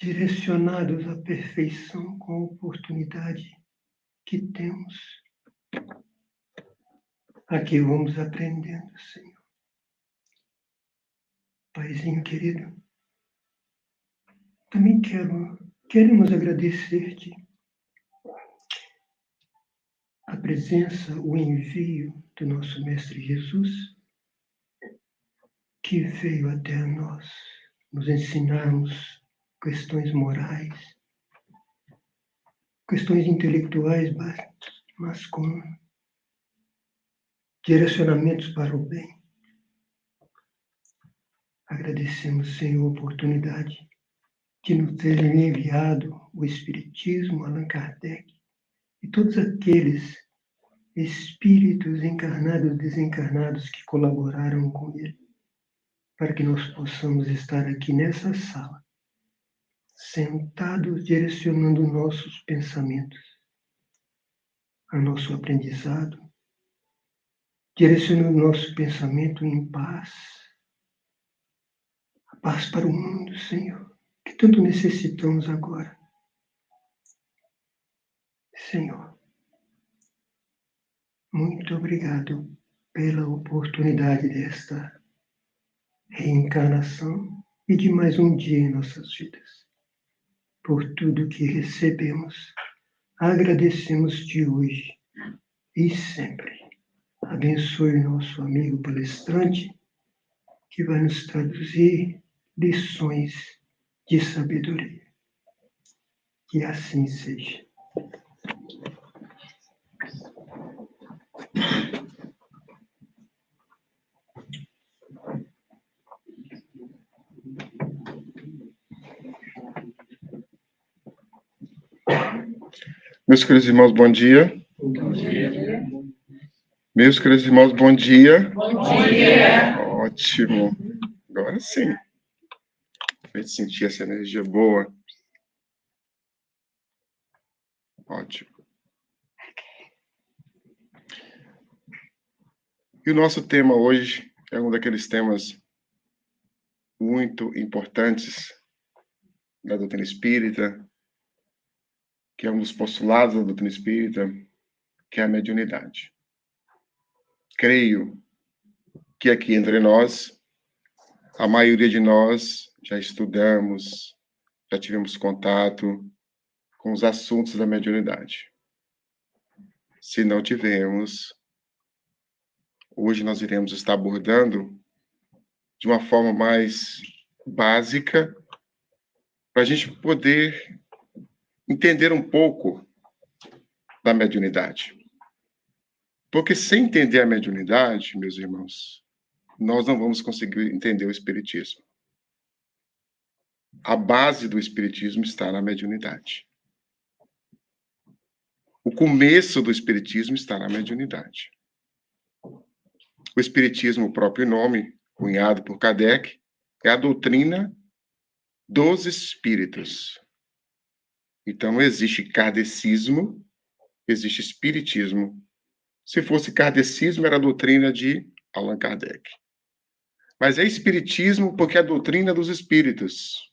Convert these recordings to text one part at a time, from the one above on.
direcionados à perfeição com a oportunidade que temos. Aqui vamos aprendendo, Senhor. Paizinho querido, também queremos agradecer-te a presença, o envio do nosso Mestre Jesus, que veio até nós nos ensinarmos questões morais, questões intelectuais, mas com direcionamentos para o bem. Agradecemos, Senhor, a oportunidade de nos ter enviado o Espiritismo, Allan Kardec, e todos aqueles espíritos encarnados e desencarnados que colaboraram com ele, para que nós possamos estar aqui nessa sala, sentados, direcionando nossos pensamentos, a nosso aprendizado, direcionando nosso pensamento em paz, a paz para o mundo, Senhor, que tanto necessitamos agora. Senhor, muito obrigado pela oportunidade desta reencarnação e de mais um dia em nossas vidas. Por tudo que recebemos, agradecemos-te hoje e sempre. Abençoe o nosso amigo palestrante, que vai nos traduzir lições de sabedoria. Que assim seja. Meus queridos irmãos, bom dia. Bom dia. Meus queridos irmãos, bom dia. Bom dia. Ótimo. Agora sim. A gente sentir essa energia boa. Ótimo. E o nosso tema hoje é um daqueles temas muito importantes da doutrina espírita, que é um dos postulados da doutrina espírita, que é a mediunidade. Creio que aqui entre nós, a maioria de nós já estudamos, já tivemos contato com os assuntos da mediunidade. Se não tivemos, hoje nós iremos estar abordando de uma forma mais básica, para a gente poder entender um pouco da mediunidade. Porque sem entender a mediunidade, meus irmãos, nós não vamos conseguir entender o Espiritismo. A base do Espiritismo está na mediunidade. O começo do Espiritismo está na mediunidade. O Espiritismo, o próprio nome, cunhado por Kardec, é a doutrina dos espíritos. Então, não existe kardecismo, existe espiritismo. Se fosse kardecismo, era a doutrina de Allan Kardec. Mas é espiritismo porque é a doutrina dos espíritos.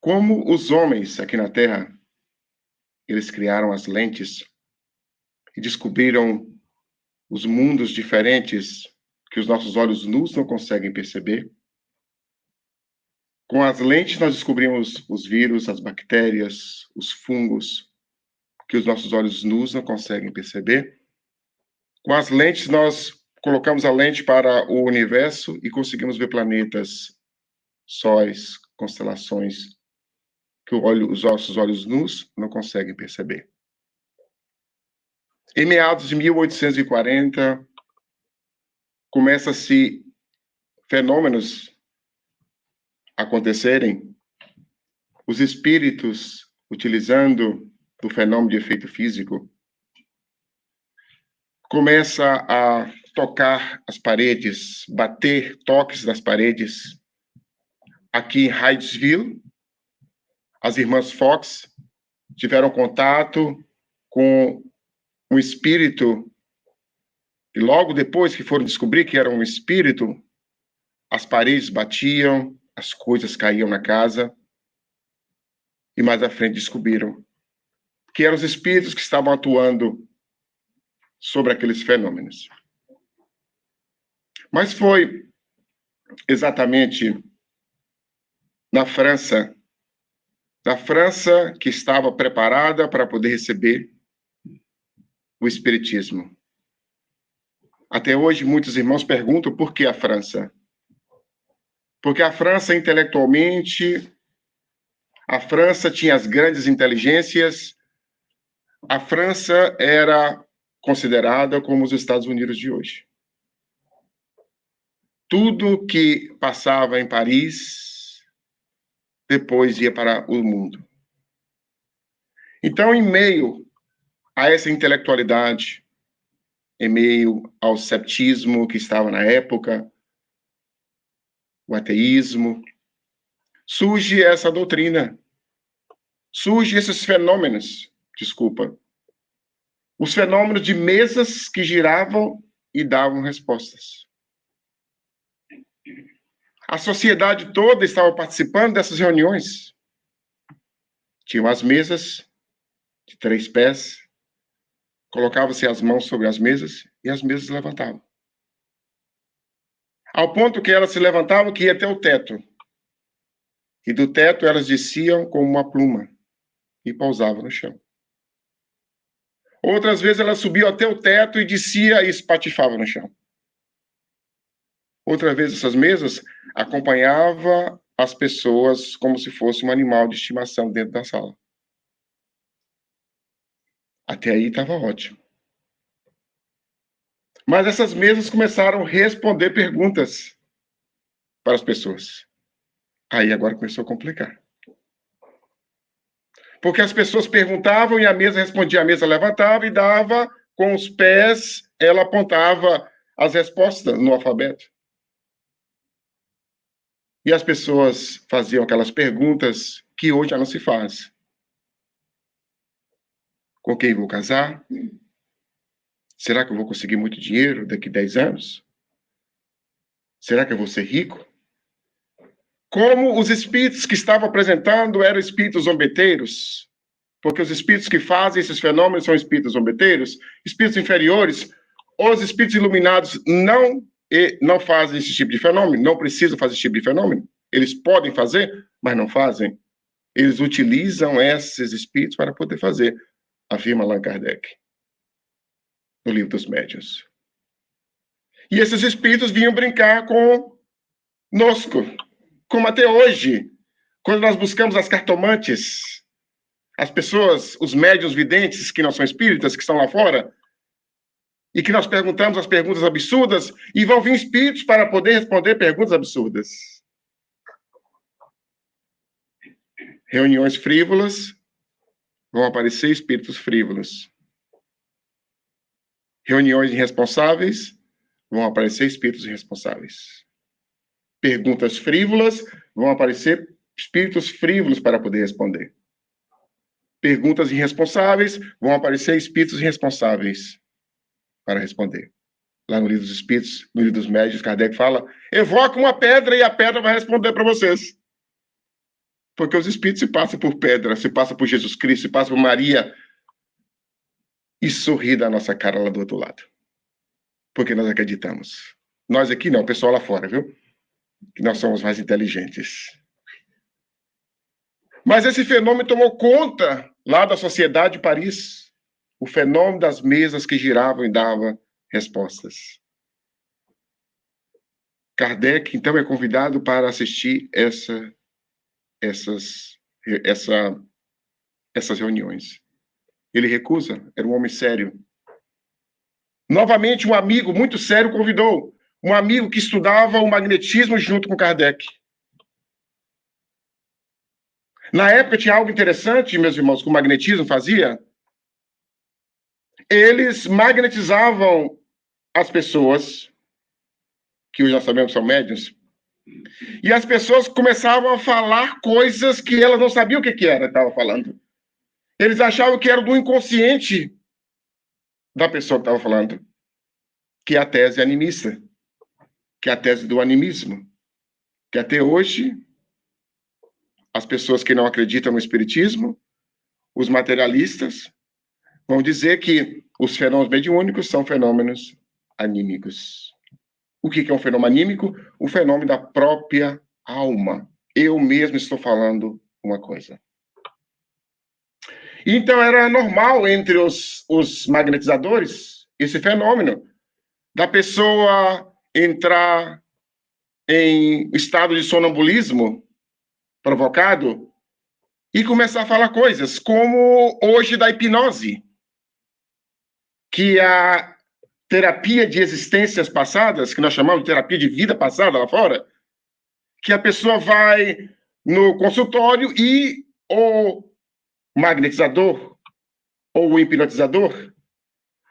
Como os homens aqui na Terra, eles criaram as lentes e descobriram os mundos diferentes que os nossos olhos nus não conseguem perceber. Com as lentes nós descobrimos os vírus, as bactérias, os fungos, que os nossos olhos nus não conseguem perceber. Com as lentes nós colocamos a lente para o universo e conseguimos ver planetas, sóis, constelações, que os nossos olhos nus não conseguem perceber. Em meados de 1840, começa-se fenômenos acontecerem, os espíritos, utilizando o fenômeno de efeito físico, começa a tocar as paredes, bater toques nas paredes. Aqui em Hydesville, as irmãs Fox tiveram contato com um espírito, e logo depois que foram descobrir que era um espírito, as paredes batiam, as coisas caíam na casa, e mais à frente descobriram que eram os espíritos que estavam atuando sobre aqueles fenômenos. Mas foi exatamente na França que estava preparada para poder receber o espiritismo. Até hoje, muitos irmãos perguntam por que a França? Porque a França, intelectualmente, a França tinha as grandes inteligências, a França era considerada como os Estados Unidos de hoje. Tudo que passava em Paris, depois ia para o mundo. Então, em meio a essa intelectualidade, em meio ao ceptismo que estava na época, o ateísmo, surge essa doutrina, surgem esses fenômenos, os fenômenos de mesas que giravam e davam respostas. A sociedade toda estava participando dessas reuniões. Tinham as mesas de 3 pés, colocavam-se as mãos sobre as mesas e as mesas levantavam. Ao ponto que elas se levantavam que ia até o teto. E do teto elas desciam como uma pluma e pousavam no chão. Outras vezes elas subiam até o teto e descia e espatifava no chão. Outra vez essas mesas acompanhavam as pessoas como se fosse um animal de estimação dentro da sala. Até aí estava ótimo. Mas essas mesas começaram a responder perguntas para as pessoas. Aí agora começou a complicar. Porque as pessoas perguntavam e a mesa respondia, a mesa levantava e dava com os pés, ela apontava as respostas no alfabeto. E as pessoas faziam aquelas perguntas que hoje já não se faz. Com quem vou casar? Será que eu vou conseguir muito dinheiro daqui a 10 anos? Será que eu vou ser rico? Como os espíritos que estavam apresentando eram espíritos zombeteiros, porque os espíritos que fazem esses fenômenos são espíritos zombeteiros, espíritos inferiores, os espíritos iluminados não fazem esse tipo de fenômeno, não precisam fazer esse tipo de fenômeno. Eles podem fazer, mas não fazem. Eles utilizam esses espíritos para poder fazer, afirma Allan Kardec, no Livro dos Médiuns. E esses espíritos vinham brincar conosco, como até hoje, quando nós buscamos as cartomantes, as pessoas, os médiuns videntes que não são espíritas, que estão lá fora, e que nós perguntamos as perguntas absurdas, e vão vir espíritos para poder responder perguntas absurdas. Reuniões frívolas, vão aparecer espíritos frívolos. Reuniões irresponsáveis, vão aparecer espíritos irresponsáveis. Perguntas frívolas, vão aparecer espíritos frívolos para poder responder. Perguntas irresponsáveis, vão aparecer espíritos irresponsáveis para responder. Lá no Livro dos Espíritos, no Livro dos Médiuns, Kardec fala, evoca uma pedra e a pedra vai responder para vocês. Porque os espíritos se passam por pedra, se passam por Jesus Cristo, se passam por Maria e sorri da nossa cara lá do outro lado. Porque nós acreditamos. Nós aqui não, o pessoal lá fora, viu? Que nós somos mais inteligentes. Mas esse fenômeno tomou conta lá da sociedade de Paris. O fenômeno das mesas que giravam e davam respostas. Kardec, então, é convidado para assistir essas reuniões. Ele recusa, era um homem sério. Novamente, um amigo muito sério convidou. Um amigo que estudava o magnetismo junto com Kardec. Na época tinha algo interessante, meus irmãos, que o magnetismo fazia. Eles magnetizavam as pessoas, que hoje nós sabemos são médiuns, e as pessoas começavam a falar coisas que elas não sabiam o que era, estava falando. Eles achavam que era do inconsciente da pessoa que estava falando, que é a tese animista, que é a tese do animismo, que até hoje pessoas que não acreditam no espiritismo, os materialistas, vão dizer que os fenômenos mediúnicos são fenômenos anímicos. O que é um fenômeno anímico? O fenômeno da própria alma. Eu mesmo estou falando uma coisa. Então, era normal entre os magnetizadores esse fenômeno da pessoa entrar em estado de sonambulismo provocado e começar a falar coisas, como hoje da hipnose, que a terapia de existências passadas, que nós chamamos de terapia de vida passada lá fora, que a pessoa vai no consultório e o magnetizador ou o hipnotizador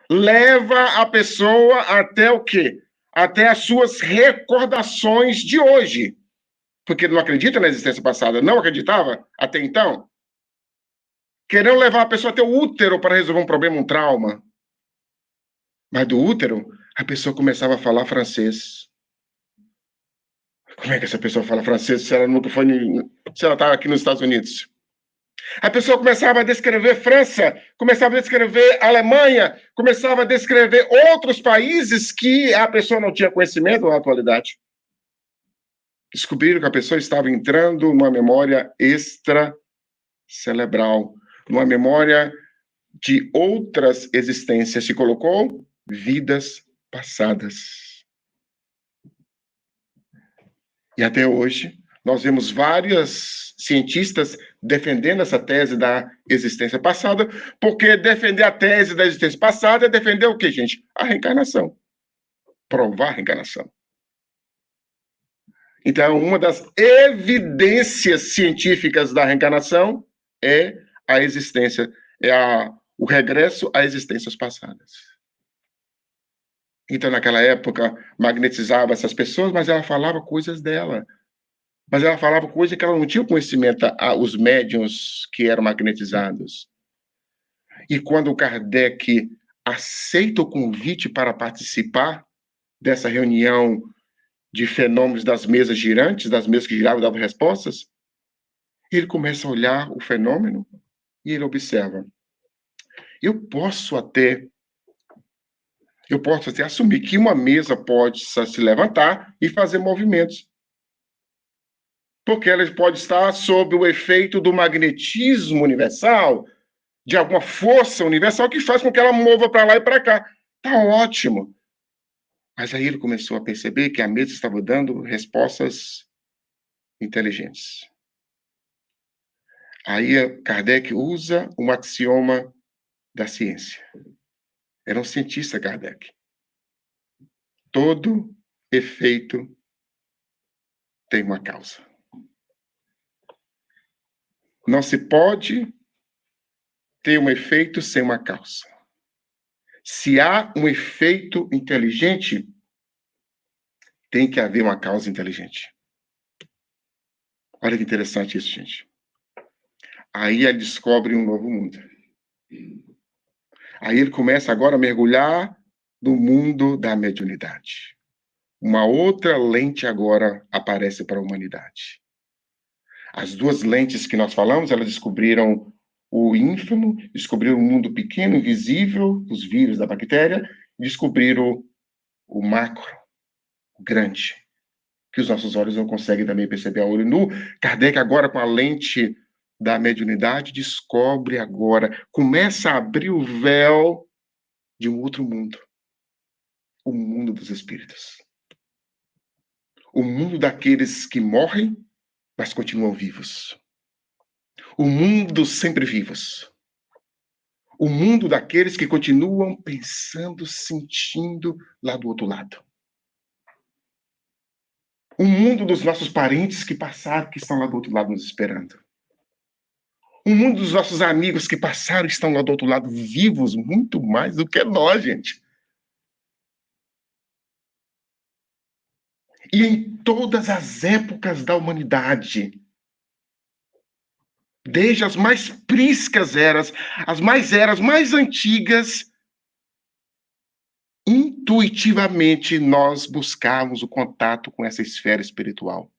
leva a pessoa até o quê? Até as suas recordações de hoje. Porque não acredita na existência passada, não acreditava até então. Querendo levar a pessoa até o útero para resolver um problema, um trauma. Mas do útero, a pessoa começava a falar francês. Como é que essa pessoa fala francês se ela nunca foi, se ela está aqui nos Estados Unidos? A pessoa começava a descrever França, começava a descrever Alemanha, começava a descrever outros países que a pessoa não tinha conhecimento na atualidade. Descobriram que a pessoa estava entrando numa memória extracerebral, numa memória de outras existências. Se colocou vidas passadas. E até hoje, nós vemos vários cientistas defendendo essa tese da existência passada, porque defender a tese da existência passada é defender o quê, gente? A reencarnação. Provar a reencarnação. Então, uma das evidências científicas da reencarnação é a existência, o regresso a existências passadas. Então, naquela época, magnetizava essas pessoas, mas ela falava coisas dela. Mas ela falava coisas que ela não tinha conhecimento, os médiuns que eram magnetizados. E quando o Kardec aceita o convite para participar dessa reunião de fenômenos das mesas girantes, das mesas que giravam e davam respostas, ele começa a olhar o fenômeno e ele observa. Eu posso até assumir que uma mesa pode se levantar e fazer movimentos. Porque ela pode estar sob o efeito do magnetismo universal, de alguma força universal que faz com que ela mova para lá e para cá. Tá ótimo. Mas aí ele começou a perceber que a mesa estava dando respostas inteligentes. Aí Kardec usa um axioma da ciência. Era um cientista, Kardec. Todo efeito tem uma causa. Não se pode ter um efeito sem uma causa. Se há um efeito inteligente, tem que haver uma causa inteligente. Olha que interessante isso, gente. Aí ele descobre um novo mundo. Aí ele começa agora a mergulhar no mundo da mediunidade. Uma outra lente agora aparece para a humanidade. As duas lentes que nós falamos, elas descobriram o ínfimo, descobriram o mundo pequeno, invisível, os vírus da bactéria, descobriram o macro, o grande, que os nossos olhos não conseguem também perceber a olho nu. Kardec agora, com a lente da mediunidade, descobre agora, começa a abrir o véu de um outro mundo. O mundo dos espíritos. O mundo daqueles que morrem, mas continuam vivos. O mundo dos sempre vivos. O mundo daqueles que continuam pensando, sentindo lá do outro lado. O mundo dos nossos parentes que passaram, que estão lá do outro lado nos esperando. O mundo dos nossos amigos que passaram, estão lá do outro lado vivos, muito mais do que nós, gente. E em todas as épocas da humanidade, desde as mais prísticas eras, as mais antigas, intuitivamente nós buscávamos o contato com essa esfera espiritual,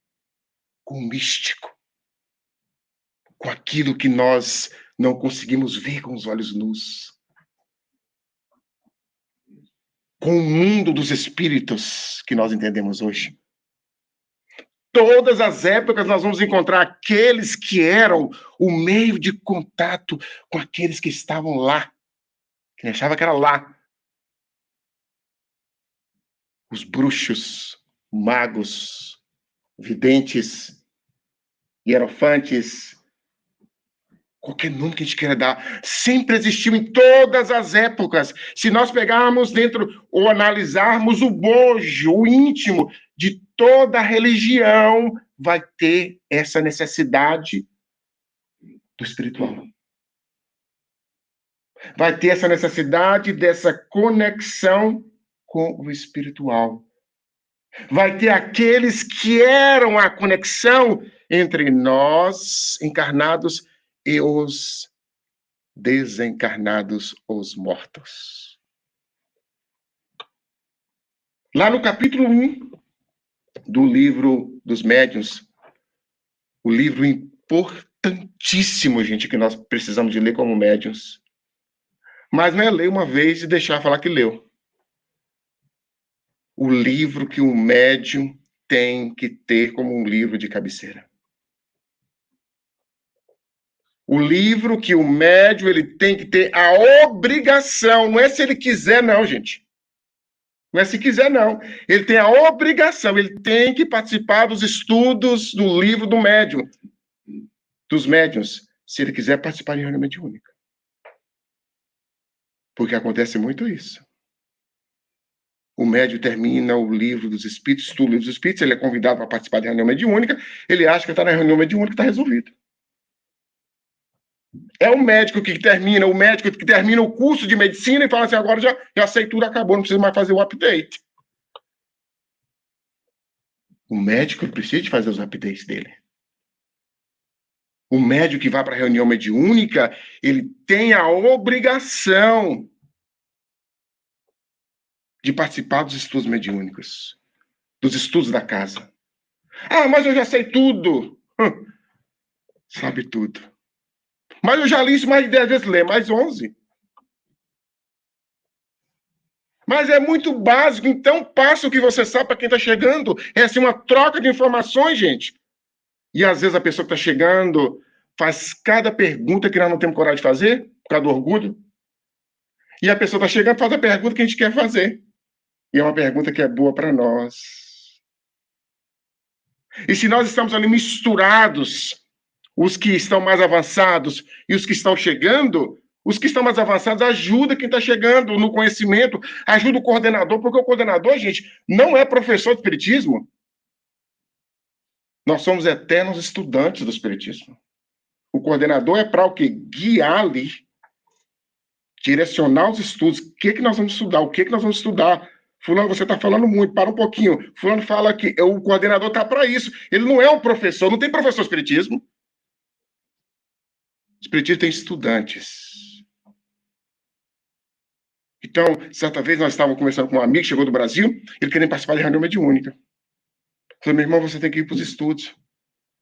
com o místico. com aquilo que nós não conseguimos ver com os olhos nus. Com o mundo dos espíritos que nós entendemos hoje. Todas as épocas nós vamos encontrar aqueles que eram o meio de contato com aqueles que estavam lá, que achavam que era lá. Os bruxos, magos, videntes, hierofantes, qualquer nome que a gente queira dar, sempre existiu em todas as épocas. Se nós pegarmos dentro ou analisarmos o bojo, o íntimo de toda religião, vai ter essa necessidade do espiritual. Vai ter essa necessidade dessa conexão com o espiritual. Vai ter aqueles que eram a conexão entre nós, encarnados, e os desencarnados, os mortos. Lá no capítulo 1 do livro dos médiuns, o livro importantíssimo, gente, que nós precisamos de ler como médiuns. Mas não é ler uma vez e deixar falar que leu. O livro que o médium tem que ter como um livro de cabeceira. O livro que o médium ele tem que ter a obrigação, não é se ele quiser não, gente. Não é se quiser não. Ele tem a obrigação, ele tem que participar dos estudos do livro do médium, dos médiuns, se ele quiser participar de reunião mediúnica. Porque acontece muito isso. O médium termina o livro dos espíritos, estuda o livro dos espíritos, ele é convidado para participar de reunião mediúnica, ele acha que está na reunião mediúnica, está resolvido. É o médico que termina o curso de medicina e fala assim, agora já sei tudo, acabou, não precisa mais fazer o update. O médico precisa de fazer os updates dele. O médico que vai para a reunião mediúnica, ele tem a obrigação de participar dos estudos mediúnicos, dos estudos da casa. Ah, mas eu já sei tudo. Sabe tudo. Mas eu já li isso mais de 10 vezes, lê mais 11. Mas é muito básico, então passa o que você sabe para quem está chegando. É assim uma troca de informações, gente. E às vezes a pessoa que está chegando faz cada pergunta que nós não temos coragem de fazer, por causa do orgulho. E a pessoa está chegando e faz a pergunta que a gente quer fazer. E é uma pergunta que é boa para nós. E se nós estamos ali misturados, os que estão mais avançados e os que estão chegando, os que estão mais avançados ajudam quem está chegando no conhecimento, ajuda o coordenador, porque o coordenador, gente, não é professor de espiritismo. Nós somos eternos estudantes do espiritismo. O coordenador é para o quê? Guiar ali, direcionar os estudos. O que nós vamos estudar? O que nós vamos estudar? Fulano, você está falando muito, para um pouquinho. Fulano fala que o coordenador está para isso. Ele não é um professor, não tem professor de espiritismo. O espiritismo tem estudantes. Então, certa vez nós estávamos conversando com um amigo, chegou do Brasil, ele queria participar de reunião mediúnica. Eu falei, meu irmão, você tem que ir para os estudos.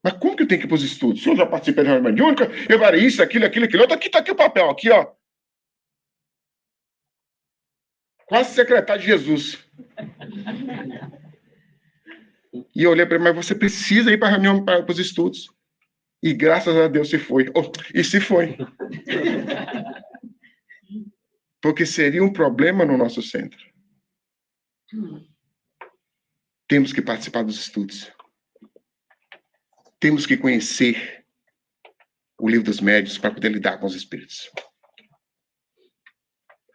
Mas como que eu tenho que ir para os estudos? Se eu já participei de reunião mediúnica, eu farei isso, aquilo, outro. Aqui está aqui o papel, aqui, ó. Quase secretário de Jesus. E eu olhei para ele, mas você precisa ir para a reunião, para os estudos. E graças a Deus se foi. E se foi. Porque seria um problema no nosso centro. Temos que participar dos estudos. Temos que conhecer o livro dos médiuns para poder lidar com os espíritos.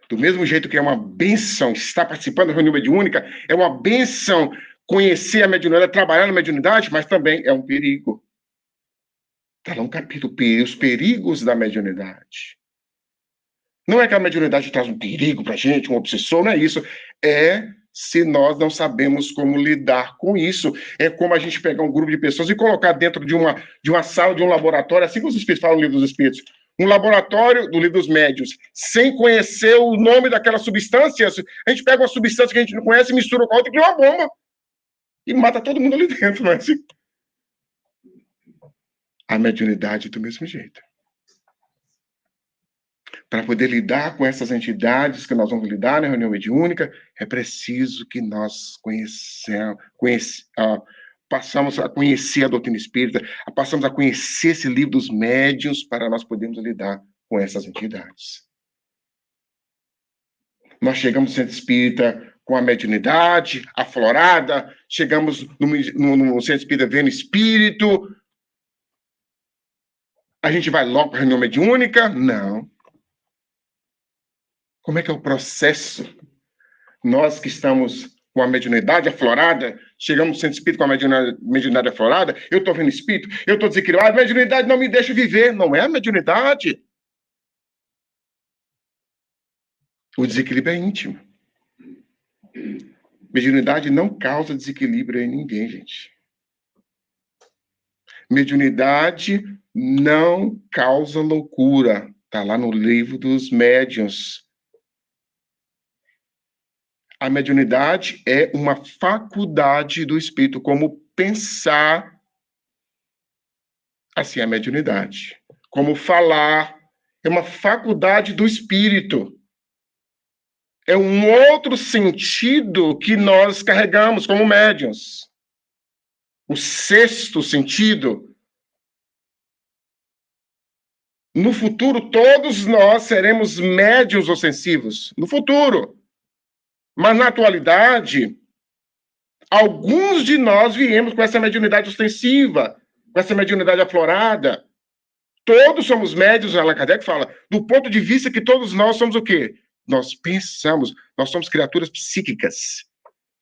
Do mesmo jeito que é uma bênção estar participando da reunião mediúnica, é uma bênção conhecer a mediunidade, trabalhar na mediunidade, mas também é um perigo. Está lá um capítulo, os perigos da mediunidade. Não é que a mediunidade traz um perigo para a gente, um obsessor, não é isso. É se nós não sabemos como lidar com isso. É como a gente pegar um grupo de pessoas e colocar dentro de uma sala, de um laboratório, assim como os espíritos falam no livro dos espíritos, um laboratório do livro dos médiuns, sem conhecer o nome daquela substância. A gente pega uma substância que a gente não conhece, mistura com a outra e cria uma bomba. E mata todo mundo ali dentro, não é assim? A mediunidade do mesmo jeito. Para poder lidar com essas entidades que nós vamos lidar na reunião mediúnica, é preciso que nós passamos a conhecer a doutrina espírita, passamos a conhecer esse livro dos médiuns para nós podermos lidar com essas entidades. Nós chegamos no centro espírita com a mediunidade aflorada, chegamos no centro espírita vendo espírito, a gente vai logo para a reunião mediúnica? Não. Como é que é o processo? Nós que estamos com a mediunidade aflorada, chegamos no centro espírita com a mediunidade aflorada, eu estou vendo espírito, eu estou desequilibrado, a mediunidade não me deixa viver. Não é a mediunidade. O desequilíbrio é íntimo. Mediunidade não causa desequilíbrio em ninguém, gente. Mediunidade não causa loucura. Está lá no livro dos médiuns. A mediunidade é uma faculdade do espírito, como pensar, assim, a mediunidade. Como falar, é uma faculdade do espírito. É um outro sentido que nós carregamos como médiuns. O sexto sentido. No futuro, todos nós seremos médiuns ostensivos. No futuro. Mas, na atualidade, alguns de nós viemos com essa mediunidade ostensiva, com essa mediunidade aflorada. Todos somos médiuns, Allan Kardec fala, do ponto de vista que todos nós somos o quê? Nós pensamos, nós somos criaturas psíquicas,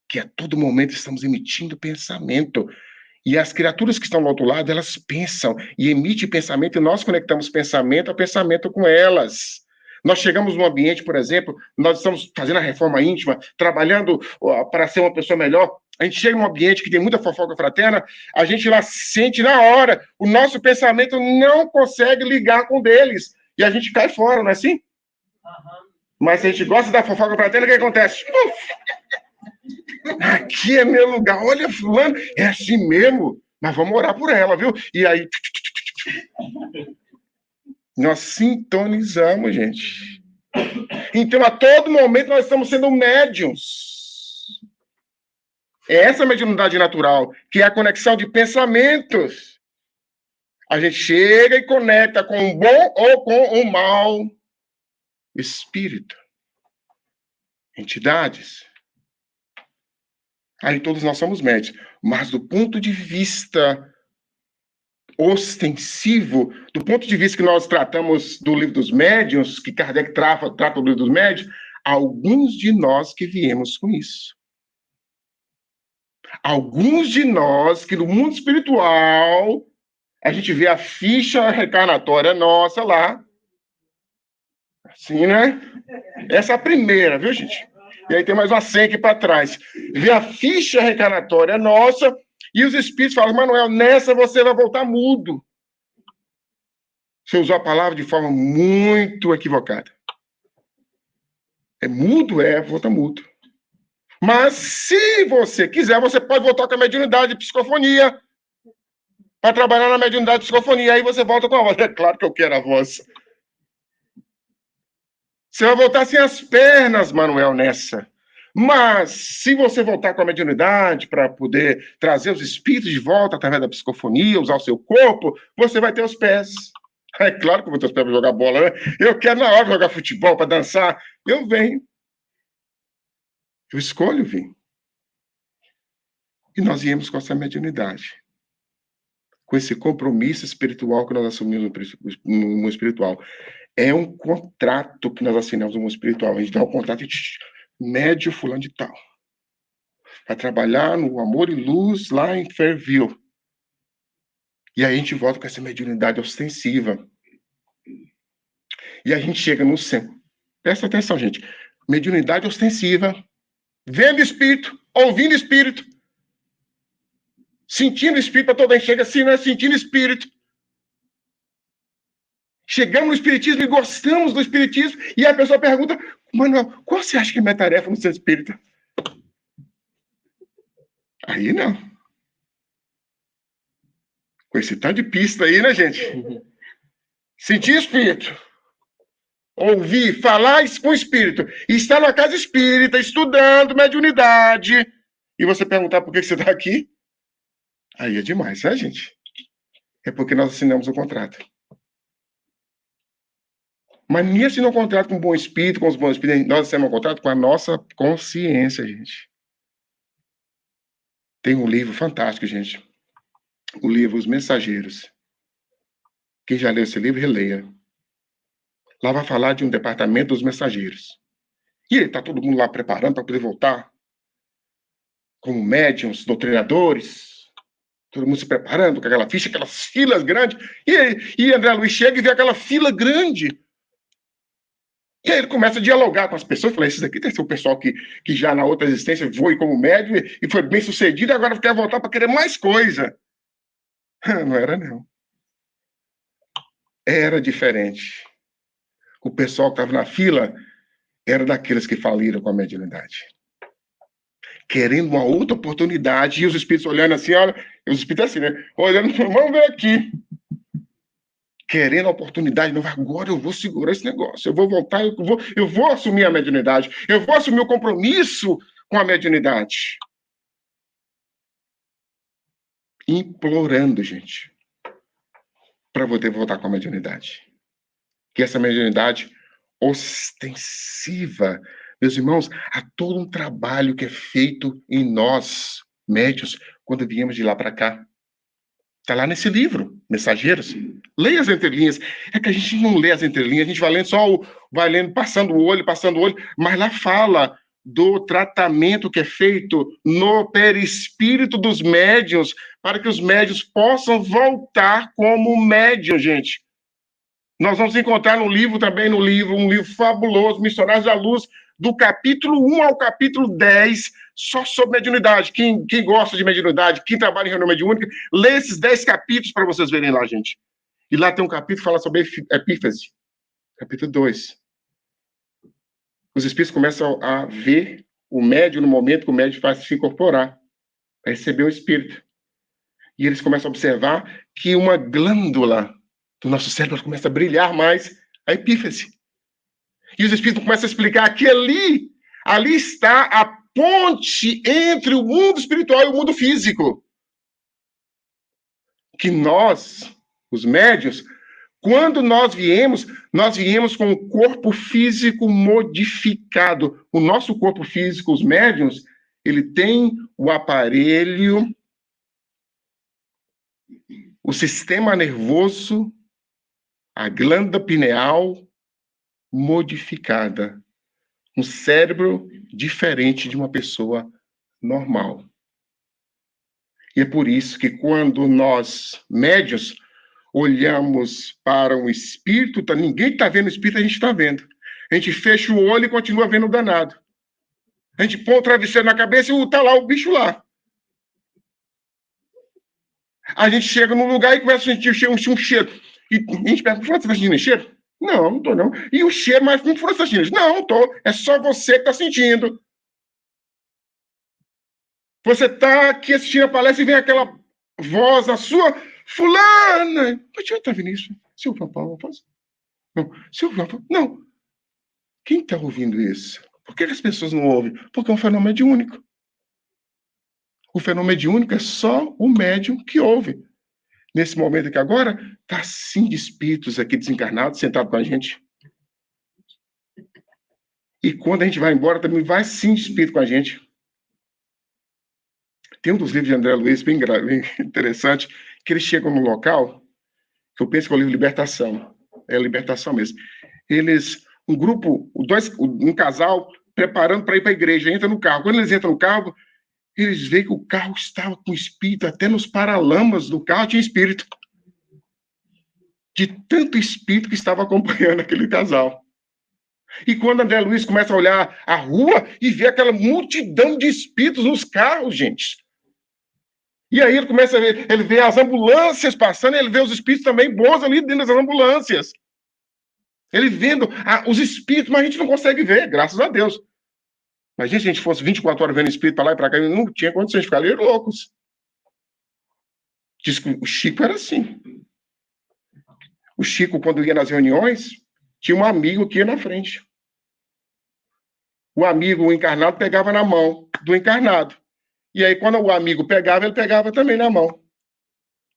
que a todo momento estamos emitindo pensamento. E as criaturas que estão do outro lado, elas pensam e emitem pensamento, e nós conectamos pensamento a pensamento com elas. Nós chegamos num ambiente, por exemplo, nós estamos fazendo a reforma íntima, trabalhando para ser uma pessoa melhor. A gente chega num ambiente que tem muita fofoca fraterna, a gente lá sente na hora, o nosso pensamento não consegue ligar com o deles. E a gente cai fora, não é assim? Uhum. Mas se a gente gosta da fofoca fraterna, o que acontece? Aqui é meu lugar, olha, fulano, é assim mesmo, mas vamos orar por ela, viu? E aí, nós sintonizamos, gente. Então, a todo momento, nós estamos sendo médiums. É essa mediunidade natural, que é a conexão de pensamentos. A gente chega e conecta com o bom ou com o mau espírito. Entidades. Aí todos nós somos médios. Mas do ponto de vista ostensivo, do ponto de vista que nós tratamos do livro dos médiuns, que Kardec trata do livro dos médiuns, alguns de nós que viemos com isso. Alguns de nós que no mundo espiritual, a gente vê a ficha reencarnatória nossa lá. Assim, né? Essa é a primeira, viu, gente? E aí tem mais uma 100 aqui para trás. Vê a ficha reencarnatória nossa e os espíritos falam, Manuel, nessa você vai voltar mudo. Você usou a palavra de forma muito equivocada. É mudo? É, volta mudo. Mas se você quiser, você pode voltar com a mediunidade de psicofonia. Para trabalhar na mediunidade de psicofonia. Aí você volta com a voz. É claro que eu quero a voz. Você vai voltar sem as pernas, Manuel, nessa. Mas, se você voltar com a mediunidade para poder trazer os espíritos de volta através da psicofonia, usar o seu corpo, você vai ter os pés. É claro que eu vou ter os pés para jogar bola, né? Eu quero na hora jogar futebol, para dançar. Eu venho. Eu escolho vir. E nós viemos com essa mediunidade. Com esse compromisso espiritual que nós assumimos no mundo espiritual. É um contrato que nós assinamos no mundo espiritual. A gente dá um contrato de médio fulano de tal. Para trabalhar no Amor e Luz lá em Fairview. E aí a gente volta com essa mediunidade ostensiva. E a gente chega no centro. Presta atenção, gente. Mediunidade ostensiva. Vendo espírito, ouvindo espírito. Sentindo espírito, para toda gente chega assim, né? Sentindo espírito. Chegamos no espiritismo e gostamos do espiritismo. E a pessoa pergunta, Manuel, qual você acha que é minha tarefa no centro espírita? Aí não. Com esse tanto de pista aí, né, gente? Sentir espírito. Ouvir, falar com o espírito. E estar numa casa espírita, estudando mediunidade. E você perguntar por que você está aqui? Aí é demais, né, gente? É porque nós assinamos um contrato. Mas ninguém assinou um contrato com um bom espírito, com os bons espíritos. Nós assinamos um contrato com a nossa consciência, gente. Tem um livro fantástico, gente. O livro Os Mensageiros. Quem já leu esse livro, releia. Lá vai falar de um departamento dos mensageiros. E está todo mundo lá preparando para poder voltar. Como médiuns, doutrinadores. Todo mundo se preparando com aquela ficha, aquelas filas grandes. E André Luiz chega e vê aquela fila grande. E aí ele começa a dialogar com as pessoas. Fala, esses aqui tem que ser o pessoal que já na outra existência foi como médium e foi bem sucedido e agora quer voltar para querer mais coisa. Não era, não. Era diferente. O pessoal que estava na fila era daqueles que faliram com a mediunidade. Querendo uma outra oportunidade, e os espíritos olhando assim, olha, os espíritos assim, né? Olhando, vamos ver aqui. Querendo a oportunidade, não, agora eu vou segurar esse negócio, eu vou voltar, eu vou assumir a mediunidade, eu vou assumir o compromisso com a mediunidade. Implorando, gente, para poder voltar com a mediunidade. Que essa mediunidade ostensiva, meus irmãos, há todo um trabalho que é feito em nós, médiuns, quando viemos de lá para cá. Está lá nesse livro, Mensageiros. Leia as entrelinhas. É que a gente não lê as entrelinhas, a gente vai lendo vai lendo, passando o olho, mas lá fala do tratamento que é feito no perispírito dos médiuns, para que os médiuns possam voltar como médium, gente. Nós vamos encontrar no livro também, um livro fabuloso, Missionários da Luz, do capítulo 1 ao capítulo 10, só sobre mediunidade. Quem gosta de mediunidade, quem trabalha em reunião mediúnica, lê esses 10 capítulos para vocês verem lá, gente. E lá tem um capítulo que fala sobre epífase, capítulo 2. Os espíritos começam a ver o médium no momento que o médium faz se incorporar, a receber o espírito. E eles começam a observar que uma glândula do nosso cérebro começa a brilhar mais, a epífise. E os espíritos começam a explicar que ali está a ponte entre o mundo espiritual e o mundo físico. Que nós, os médiuns, quando nós viemos com o corpo físico modificado. O nosso corpo físico, os médiuns, ele tem o aparelho, o sistema nervoso, a glândula pineal modificada. Um cérebro diferente de uma pessoa normal. E é por isso que quando nós, médiuns, olhamos para um espírito, ninguém está vendo o espírito, a gente está vendo. A gente fecha o olho e continua vendo o danado. A gente põe o travesseiro na cabeça e está lá o bicho lá. A gente chega num lugar e começa a sentir um cheiro. E a gente pergunta, você está sentindo cheiro? Não estou não. E o cheiro, mas como você está sentindo? Não estou. É só você que está sentindo. Você está aqui assistindo a palestra e vem aquela voz na sua, fulana. Mas onde está vindo isso? Silvio Paulo, não. Silvio Paulo, não. Quem está ouvindo isso? Por que as pessoas não ouvem? Porque é um fenômeno mediúnico. O fenômeno mediúnico é só o médium que ouve. Nesse momento aqui agora, está assim de espíritos aqui desencarnados, sentados com a gente. E quando a gente vai embora, também vai sim de espírito com a gente. Tem um dos livros de André Luiz, bem interessante, que eles chegam no local, que eu penso que é o livro Libertação. É a libertação mesmo. Um grupo, um casal, preparando para ir para a igreja, entra no carro. Quando eles entram no carro, eles veem que o carro estava com espírito, até nos paralamas do carro tinha espírito. De tanto espírito que estava acompanhando aquele casal. E quando André Luiz começa a olhar a rua e vê aquela multidão de espíritos nos carros, gente. E aí ele começa a ver, ele vê as ambulâncias passando, ele vê os espíritos também bons ali dentro das ambulâncias. Ele vendo os espíritos, mas a gente não consegue ver, graças a Deus. Imagina se a gente fosse 24 horas vendo espírito para lá e para cá, não tinha condições de ficar ali loucos. Diz que o Chico era assim. O Chico, quando ia nas reuniões, tinha um amigo que ia na frente. O amigo, o encarnado, pegava na mão do encarnado. E aí, quando o amigo pegava, ele pegava também na mão.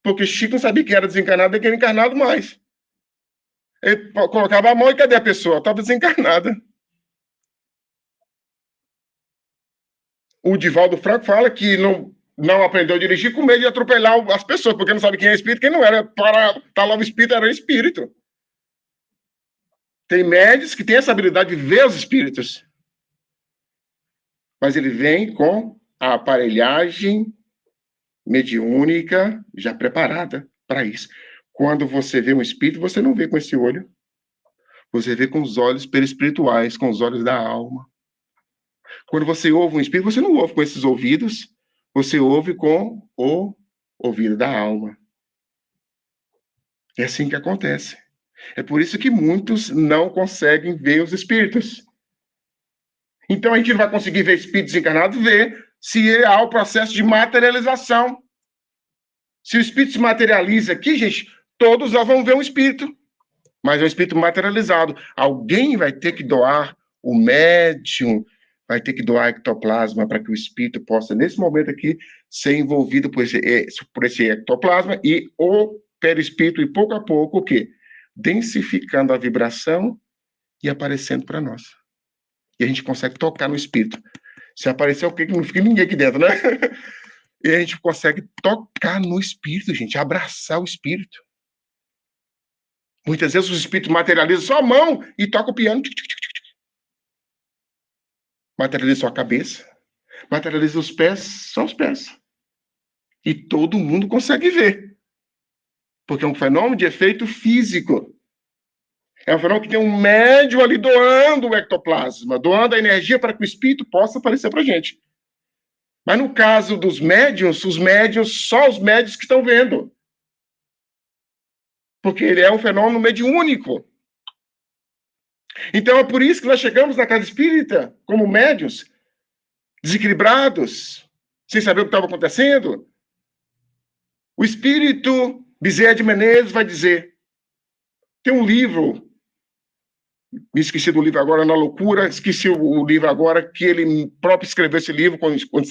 Porque o Chico não sabia quem era desencarnado e quem era encarnado mais. Ele colocava a mão e cadê a pessoa? Estava desencarnada. O Divaldo Franco fala que não aprendeu a dirigir com medo de atropelar as pessoas, porque não sabe quem é espírito, quem não era. Para estar lá o espírito, era o espírito. Tem médios que têm essa habilidade de ver os espíritos. Mas ele vem com a aparelhagem mediúnica já preparada para isso. Quando você vê um espírito, você não vê com esse olho. Você vê com os olhos perispirituais, com os olhos da alma. Quando você ouve um espírito, você não ouve com esses ouvidos, você ouve com o ouvido da alma. É assim que acontece. É por isso que muitos não conseguem ver os espíritos. Então a gente não vai conseguir ver espíritos encarnados, ver se há o processo de materialização. Se o espírito se materializa aqui, gente, todos nós vamos ver um espírito, mas é um espírito materializado. Alguém vai ter que doar, o médium vai ter que doar ectoplasma para que o espírito possa, nesse momento aqui, ser envolvido por esse ectoplasma e o perispírito, e pouco a pouco, o quê? Densificando a vibração e aparecendo para nós. E a gente consegue tocar no espírito. Se aparecer o quê? Não fica ninguém aqui dentro, né? E a gente consegue tocar no espírito, gente, abraçar o espírito. Muitas vezes os espíritos materializam só a mão e tocam o piano. Materializa só a cabeça. Materializa os pés, só os pés. E todo mundo consegue ver. Porque é um fenômeno de efeito físico. É um fenômeno que tem um médium ali doando o ectoplasma, doando a energia para que o espírito possa aparecer para a gente. Mas no caso dos médiuns, só os médiuns que estão vendo. Porque ele é um fenômeno mediúnico. Então é por isso que nós chegamos na casa espírita, como médiuns, desequilibrados, sem saber o que estava acontecendo. O espírito Bezerra de Menezes vai dizer, tem um livro, me esqueci do livro agora, na loucura, esqueci o livro agora, que ele próprio escreveu esse livro quando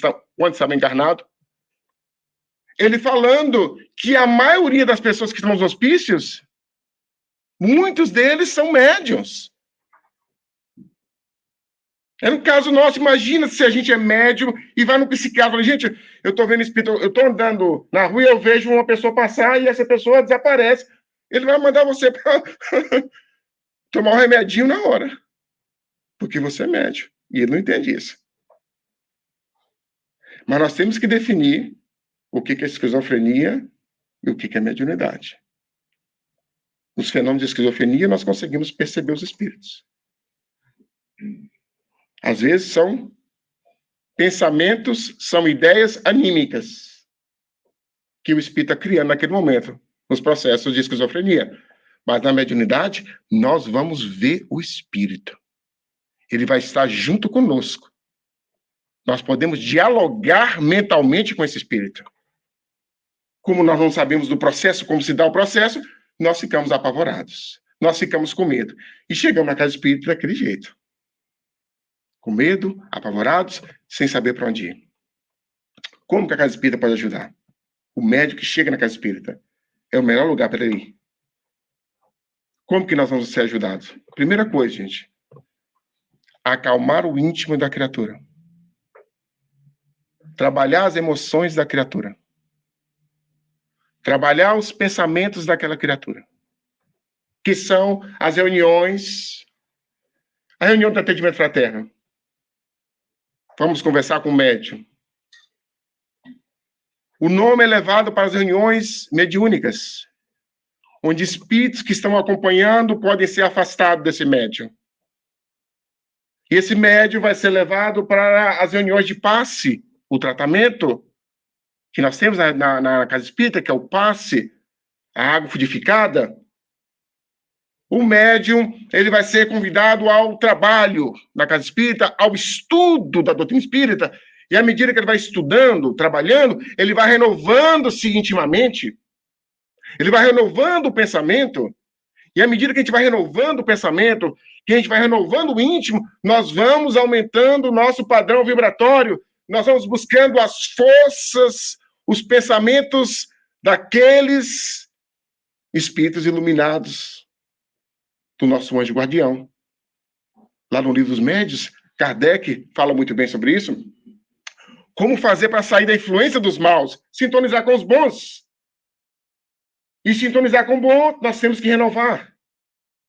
estava encarnado. Ele falando que a maioria das pessoas que estão nos hospícios, muitos deles são médiuns. É no caso nosso, imagina se a gente é médium e vai no psiquiatra. Gente, eu estou vendo espírito, eu estou andando na rua e eu vejo uma pessoa passar e essa pessoa desaparece. Ele vai mandar você para tomar um remedinho na hora. Porque você é médium. E ele não entende isso. Mas nós temos que definir o que é esquizofrenia e o que é mediunidade. Nos fenômenos de esquizofrenia, nós conseguimos perceber os espíritos. Às vezes são pensamentos, são ideias anímicas que o espírito está criando naquele momento, nos processos de esquizofrenia. Mas na mediunidade, nós vamos ver o espírito. Ele vai estar junto conosco. Nós podemos dialogar mentalmente com esse espírito. Como nós não sabemos do processo, como se dá o processo, nós ficamos apavorados. Nós ficamos com medo. E chegamos na casa espírita daquele jeito. Com medo, apavorados, sem saber para onde ir. Como que a casa espírita pode ajudar? O médico que chega na casa espírita é o melhor lugar para ele ir. Como que nós vamos ser ajudados? Primeira coisa, gente, acalmar o íntimo da criatura. Trabalhar as emoções da criatura. Trabalhar os pensamentos daquela criatura. Que são as reuniões, a reunião do atendimento fraterno. Vamos conversar com o médium. O nome é levado para as reuniões mediúnicas, onde espíritos que estão acompanhando podem ser afastados desse médium. E esse médium vai ser levado para as reuniões de passe, o tratamento que nós temos na casa espírita, que é o passe, a água fluidificada. O médium, ele vai ser convidado ao trabalho na casa espírita, ao estudo da doutrina espírita, E à medida que ele vai estudando, trabalhando, ele vai renovando-se intimamente. Ele vai renovando o pensamento. E à medida que a gente vai renovando o pensamento, que a gente vai renovando o íntimo, nós vamos aumentando o nosso padrão vibratório. Nós vamos buscando as forças, os pensamentos daqueles espíritos iluminados do nosso anjo guardião. Lá no Livro dos Médiuns, Kardec fala muito bem sobre isso. Como fazer para sair da influência dos maus? Sintonizar com os bons. E sintonizar com o bom, nós temos que renovar.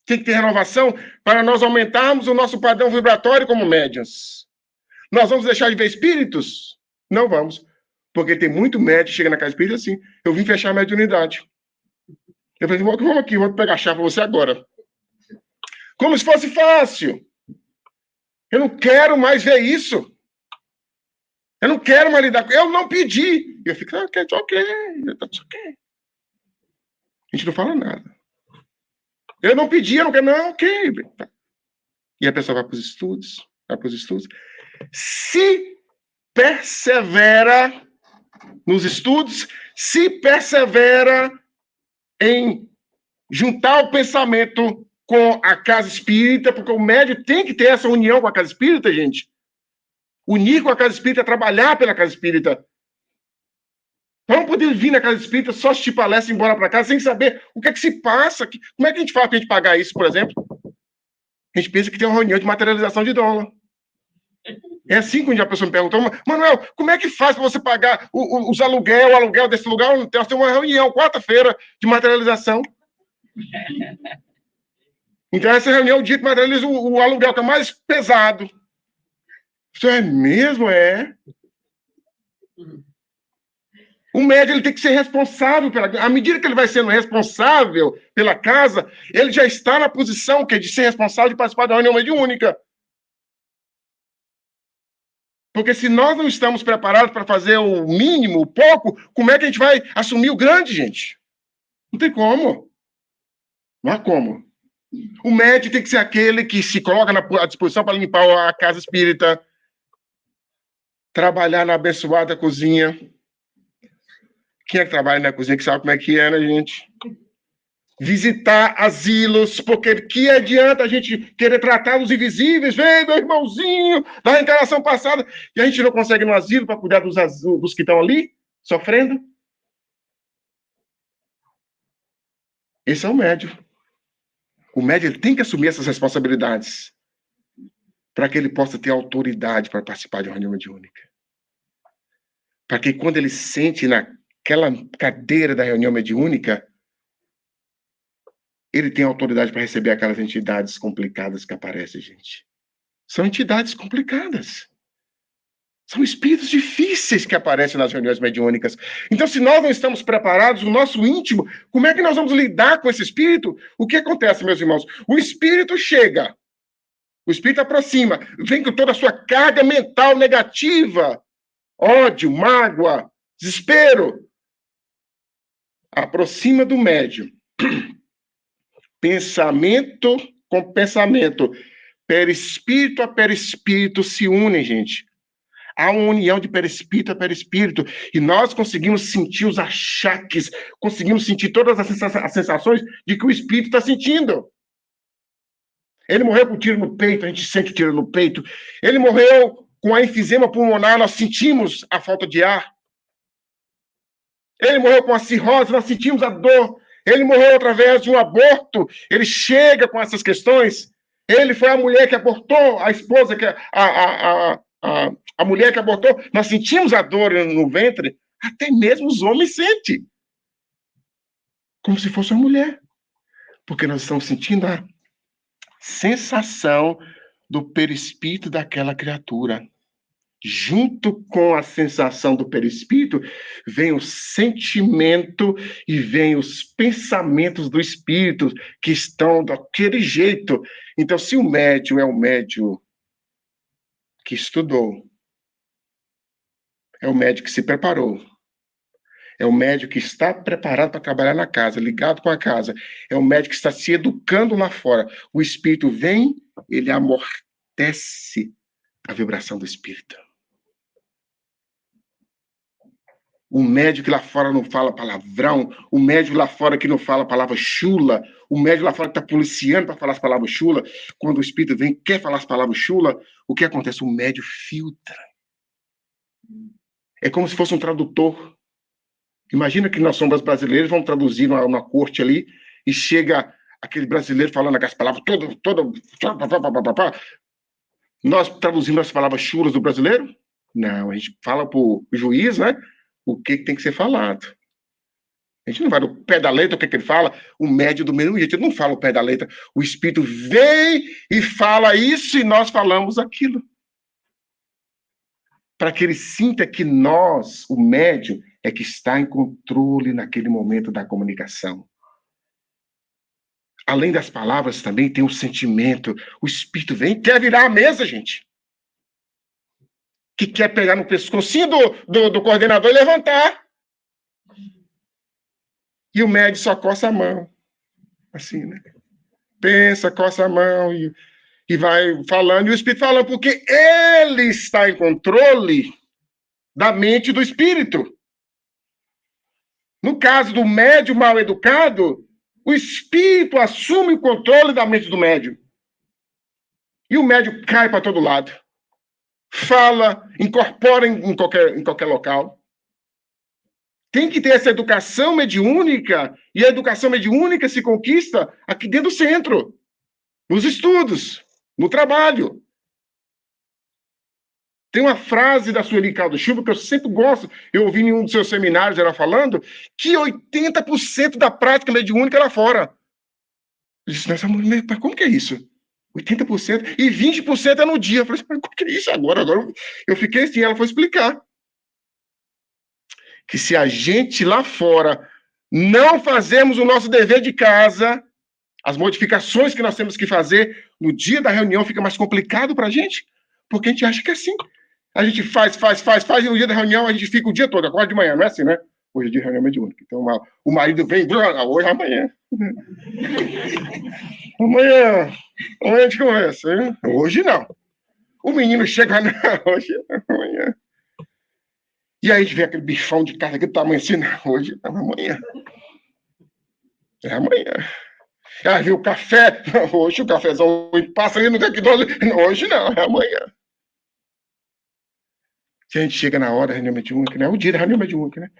Tem que ter renovação para nós aumentarmos o nosso padrão vibratório como médiuns. Nós vamos deixar de ver espíritos? Não vamos. Porque tem muito médium que chega na casa espírita assim, eu vim fechar a mediunidade. Eu falei, vamos aqui, vou pegar a chave para você agora. Como se fosse fácil. Eu não quero mais ver isso. Eu não quero mais lidar com... Eu não pedi. E eu fico, ok. A gente não fala nada. Eu não pedi, eu não quero, não, ok. E a pessoa vai para os estudos, Se persevera nos estudos, se persevera em juntar o pensamento com a casa espírita, porque o médium tem que ter essa união com a casa espírita, gente. Unir com a casa espírita, trabalhar pela casa espírita. Não poder vir na casa espírita, só assistir palestra e ir embora para casa, sem saber o que é que se passa. Como é que a gente faz para a gente pagar isso, por exemplo? A gente pensa que tem uma reunião de materialização de dólar. É assim que a pessoa me perguntou, Manuel, como é que faz para você pagar os aluguel, o aluguel desse lugar? Nós temos uma reunião, quarta-feira, de materialização. Então, essa reunião é o dia que materializa o aluguel, que é mais pesado. Isso é mesmo? É. O médium ele tem que ser responsável à medida que ele vai sendo responsável pela casa, ele já está na posição que é de ser responsável de participar da reunião mediúnica. Porque se nós não estamos preparados para fazer o mínimo, o pouco, como é que a gente vai assumir o grande, gente? Não tem como. Não há como. O médium tem que ser aquele que se coloca à disposição para limpar a casa espírita, trabalhar na abençoada cozinha. Quem é que trabalha na cozinha que sabe como é que é, né, gente? Visitar asilos, porque que adianta a gente querer tratar os invisíveis? Vem, meu irmãozinho, da reencarnação passada, e a gente não consegue ir no asilo para cuidar dos que estão ali, sofrendo? Esse é o médium. O médium ele tem que assumir essas responsabilidades para que ele possa ter autoridade para participar de uma reunião mediúnica. Para que quando ele sente naquela cadeira da reunião mediúnica, ele tem autoridade para receber aquelas entidades complicadas que aparecem, gente. São entidades complicadas. São espíritos difíceis que aparecem nas reuniões mediúnicas. Então, se nós não estamos preparados, o nosso íntimo, como é que nós vamos lidar com esse espírito? O que acontece, meus irmãos? O espírito chega, o espírito aproxima, vem com toda a sua carga mental negativa, ódio, mágoa, desespero. Aproxima do médium. Pensamento com pensamento. Perispírito a perispírito se unem, gente. Há uma união de perispírito a perispírito. E nós conseguimos sentir os achaques, conseguimos sentir todas as sensações de que o espírito está sentindo. Ele morreu com um tiro no peito, a gente sente o tiro no peito. Ele morreu com a enfisema pulmonar, nós sentimos a falta de ar. Ele morreu com a cirrose, nós sentimos a dor. Ele morreu através de um aborto, ele chega com essas questões. Ele foi a mulher que abortou, a esposa, a mulher que abortou. Nós sentimos a dor no ventre, até mesmo os homens sentem. Como se fosse uma mulher. Porque nós estamos sentindo a sensação do perispírito daquela criatura. Junto com a sensação do perispírito, vem o sentimento e vem os pensamentos do espírito que estão daquele jeito. Então, se o médium é um médium que estudou, é o médium que se preparou, é o médium que está preparado para trabalhar na casa, ligado com a casa, é o médium que está se educando lá fora. O espírito vem, ele amortece a vibração do espírito. O médico lá fora não fala palavrão, o médico lá fora que não fala a palavra chula, o médico lá fora que está policiando para falar as palavras chula, quando o Espírito vem quer falar as palavras chula, o que acontece? O médico filtra. É como se fosse um tradutor. Imagina que nós somos brasileiros, vamos traduzir numa corte ali, e chega aquele brasileiro falando aquelas palavras todas. Nós traduzimos as palavras chulas do brasileiro? Não, a gente fala para o juiz, né? O que tem que ser falado. A gente não vai no pé da letra, o que ele fala, o médio do mesmo jeito, ele não fala o pé da letra. O Espírito vem e fala isso e nós falamos aquilo. Para que ele sinta que nós, o médio, é que está em controle naquele momento da comunicação. Além das palavras, também tem um sentimento. O Espírito vem e quer virar a mesa, gente. Que quer pegar no pescocinho do coordenador e levantar. E o médio só coça a mão. Assim, né? Pensa, coça a mão e vai falando. E o Espírito fala, porque ele está em controle da mente do Espírito. No caso do médio mal educado, o Espírito assume o controle da mente do médio. E o médio cai para todo lado. Fala, incorpora em qualquer local. Tem que ter essa educação mediúnica, e a educação mediúnica se conquista aqui dentro do centro, nos estudos, no trabalho. Tem uma frase da Sueli Caldo Chuva que eu sempre gosto, eu ouvi em um dos seus seminários ela falando, que 80% da prática mediúnica é lá fora. Eu disse, mas como que é isso? 80% e 20% é no dia. Eu falei, mas como que é isso agora? Agora eu fiquei assim, ela foi explicar. Que se a gente lá fora não fazermos o nosso dever de casa, as modificações que nós temos que fazer no dia da reunião fica mais complicado para a gente, porque a gente acha que é assim. A gente faz, e no dia da reunião a gente fica o dia todo, acorda de manhã, não é assim, né? Hoje é dia de reunião mediúnica. Então o marido vem, hoje é amanhã. Amanhã a gente conversa, hein? Hoje não. O menino chega, não, hoje é amanhã. E aí a gente vê aquele bichão de carne, aquele tamanho assim, não, hoje é amanhã. É amanhã. Ah, viu o café? Hoje o cafezão passa ali no McDonald's. Hoje não, é amanhã. Se a gente chega na hora da reunião mediúnica, né? O dia da reunião mediúnica, né?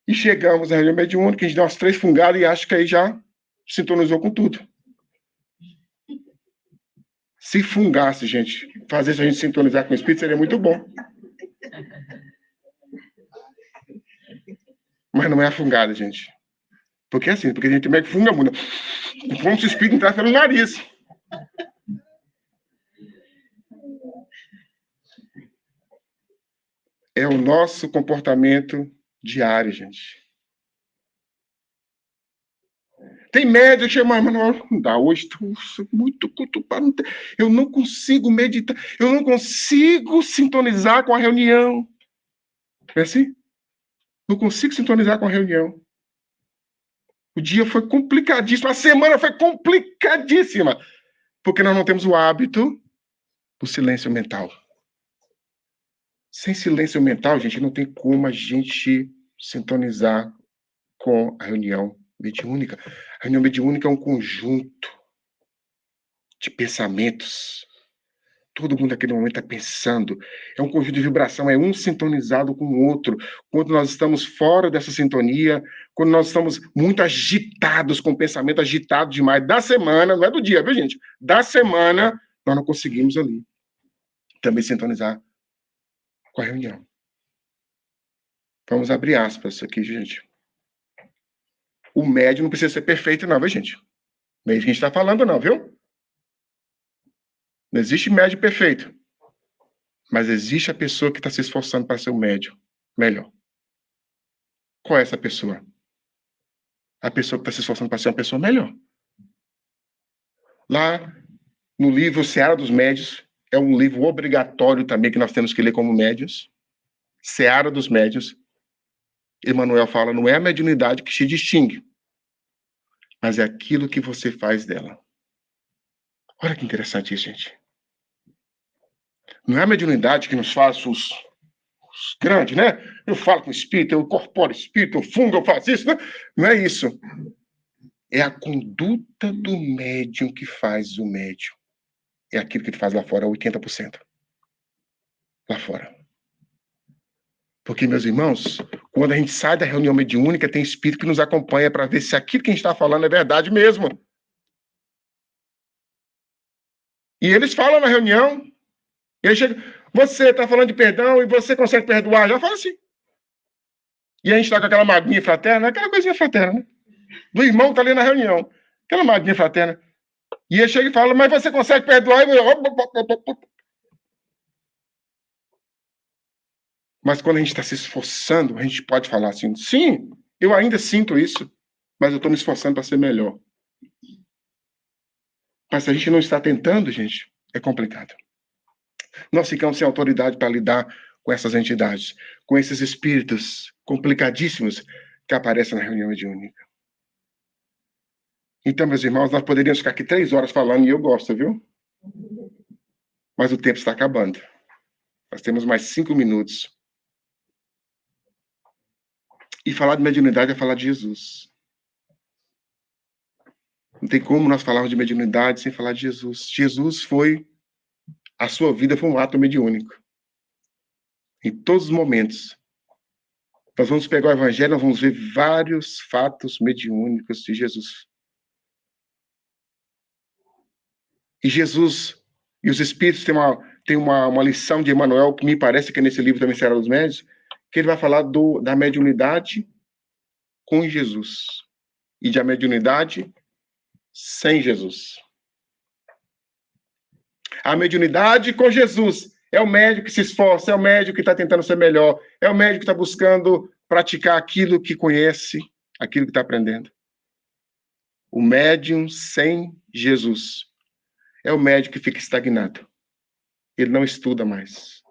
E chegamos na reunião mediúnica, a gente dá umas 3 fungadas e acha que aí já sintonizou com tudo. Se fungasse, gente, fazer a gente sintonizar com o Espírito seria muito bom. Mas não é a fungada, gente. Porque é assim, porque a gente meio que funga muito. Como se o Espírito entrasse pelo nariz. É o nosso comportamento diário, gente. Tem média que chama, mas não dá. Hoje estou muito culpado. Eu não consigo meditar. Eu não consigo sintonizar com a reunião. É assim? Não consigo sintonizar com a reunião. O dia foi complicadíssimo. A semana foi complicadíssima. Porque nós não temos o hábito do silêncio mental. Sem silêncio mental, gente, não tem como a gente sintonizar com a reunião mediúnica. A reunião mediúnica é um conjunto de pensamentos. Todo mundo naquele momento está pensando. É um conjunto de vibração, é um sintonizado com o outro. Quando nós estamos fora dessa sintonia, quando nós estamos muito agitados, com o pensamento agitado demais da semana, não é do dia, viu, gente? Da semana, nós não conseguimos ali também sintonizar com a reunião. Vamos abrir aspas aqui, gente. O médium não precisa ser perfeito, não, viu, gente? Não é isso que a gente está falando, não, viu? Não existe médium perfeito. Mas existe a pessoa que está se esforçando para ser um médium melhor. Qual é essa pessoa? A pessoa que está se esforçando para ser uma pessoa melhor. Lá no livro Seara dos Médiuns, é um livro obrigatório também que nós temos que ler como médiuns. Seara dos Médiuns. Emmanuel fala, não é a mediunidade que te distingue, mas é aquilo que você faz dela. Olha que interessante isso, gente. Não é a mediunidade que nos faz grande, né? Eu falo com o espírito, eu incorporo o espírito, eu fungo, eu faço isso, né? Não é isso. É a conduta do médium que faz o médium. É aquilo que ele faz lá fora, 80%. Lá fora. Porque, meus irmãos, quando a gente sai da reunião mediúnica, tem espírito que nos acompanha para ver se aquilo que a gente está falando é verdade mesmo. E eles falam na reunião, e aí chega, você está falando de perdão e você consegue perdoar? Já fala assim. E a gente está com aquela maguinha fraterna, aquela coisinha fraterna, né? Do irmão que está ali na reunião. Aquela maguinha fraterna. E ele chega e fala, mas você consegue perdoar? Mas quando a gente está se esforçando, a gente pode falar assim, sim, eu ainda sinto isso, mas eu estou me esforçando para ser melhor. Mas se a gente não está tentando, gente, é complicado. Nós ficamos sem autoridade para lidar com essas entidades, com esses espíritos complicadíssimos que aparecem na reunião mediúnica. Então, meus irmãos, nós poderíamos ficar aqui 3 horas falando, e eu gosto, viu? Mas o tempo está acabando. Nós temos mais 5 minutos. E falar de mediunidade é falar de Jesus. Não tem como nós falarmos de mediunidade sem falar de Jesus. Jesus foi, a sua vida foi um ato mediúnico. Em todos os momentos. Nós vamos pegar o Evangelho, nós vamos ver vários fatos mediúnicos de Jesus. E Jesus e os Espíritos têm uma lição de Emmanuel, que me parece que é nesse livro da Mistério dos Médiuns, que ele vai falar da mediunidade com Jesus e da mediunidade sem Jesus. A mediunidade com Jesus é o médico que se esforça, é o médico que está tentando ser melhor, é o médico que está buscando praticar aquilo que conhece, aquilo que está aprendendo. O médium sem Jesus é o médico que fica estagnado. Ele não estuda mais.